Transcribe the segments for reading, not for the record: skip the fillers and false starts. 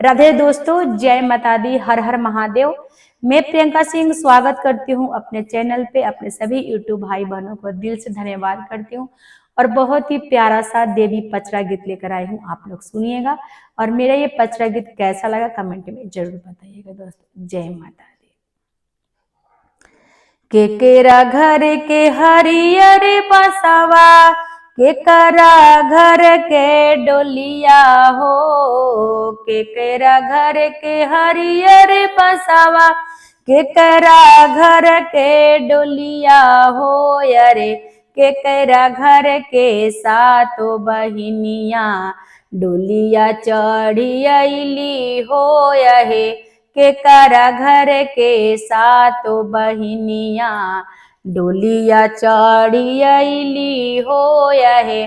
राधे दोस्तों, जय माता दी, हर हर महादेव। मैं प्रियंका सिंह स्वागत करती हूँ अपने चैनल पे। अपने सभी यूट्यूब भाई बहनों को दिल से धन्यवाद करती हूँ और बहुत ही प्यारा सा देवी पचरा गीत लेकर आई हूँ। आप लोग सुनिएगा और मेरा ये पचरा गीत कैसा लगा कमेंट में जरूर बताइएगा दोस्तों। जय माता दी। केकेरा घर के हरियर बसवा, केकरा घर के डोलिया हो। केकरा घर के हरियर बसवा, केकरा घर के डोलिया हो। अरे केकरा घर के सातो बहिनिया डोलिया चढ़ी अइली हो। यहे केकरा घर के सातो बहिनिया डोलिया चढ़ी अइली हो। यहे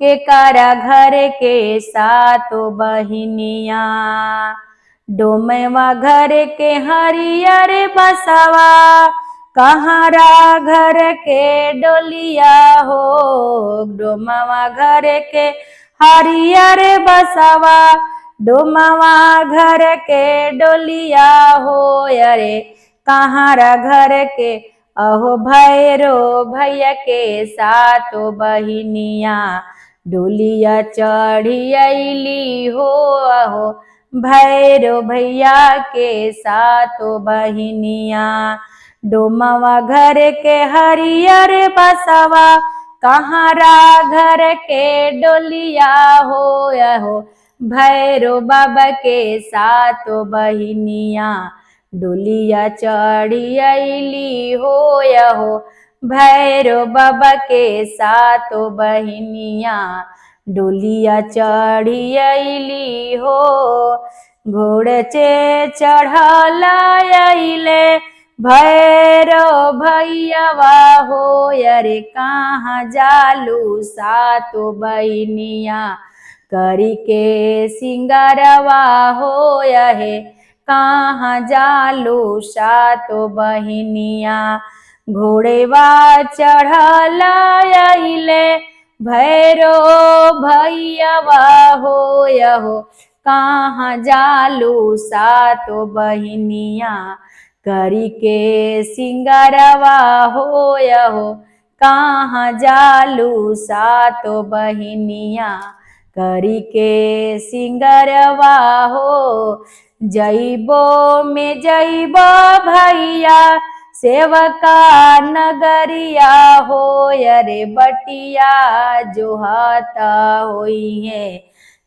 केकरा घर के सातो बहिनिया। डोमवा घर के हरियर बसवा, कहारा घर के डोलिया हो। डोमवा घर के हरियर बसवा, डोमवा घर के डोलिया हो। अरे कहारा घर के अहो भैरो भैया के सातो बहिनिया डोलिया चढ़ी अइली हो। अहो भैरो भैया के सातो बहिनिया। डोमवा घर के हरियर बसवा, कहारा घर के डोलिया हो। अहो भैरो बाबा के सातो बहिनिया डोलिया चढ़ी अइली हो। यहो भैरो बाबा के सातो बहिनिया डोलिया चढ़ी अइली हो। घोड़े चे चढ़ल अइले भैरो भैयावा हो। अरे कहाँ जालू सातो बहिनिया करी के सिंगारवा हो। यहे कहाँ जालू सातो बहिनिया घोड़ेवा चढ़ल अइले भैरो भैयावा हो। यहो कहाँ जालू सातो बहिनिया करी के सिंगारवा हो। यहो कहाँ जालू सातो बहिनिया करी के सिंगारवा हो। जइबो में जइबो भैया सेवका नगरिया हो। अरे बटिया जोहाता होई है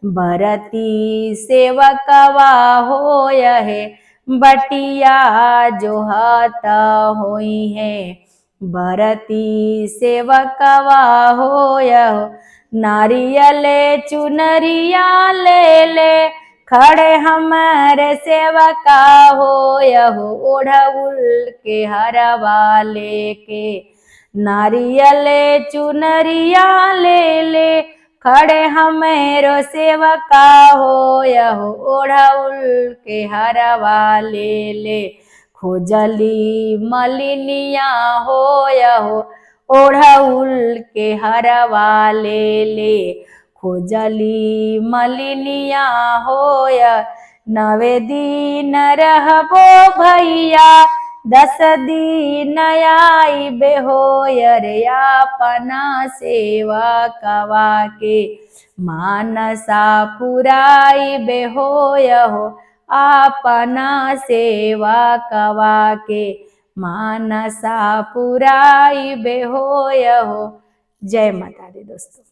बरती सेवकवा हो। यहे बटिया जोहाता होई है बरती सेवकवा हो। यह नारियले चुनरिया ले ले खड़े हमारे सेवका हो। यहो ओढ़उल के हरवा लेके नारियले चुनरिया ले ले खड़े हमेरो सेवका हो। यहो ओढ़उल के हरवा ले ले खोजली मलिनिया हो। यहो ओढ़उल के हरवा ले ले खोजली मलिनिया हो। नवे दिन रहबो भैया 10 दिन आइबे हो। अरे अपना सेवा कवा के मानसा पुराइबे हो। यहो अपना सेवा कवा के मानसा पुराइबे हो। यहो जय माता दी दोस्तों।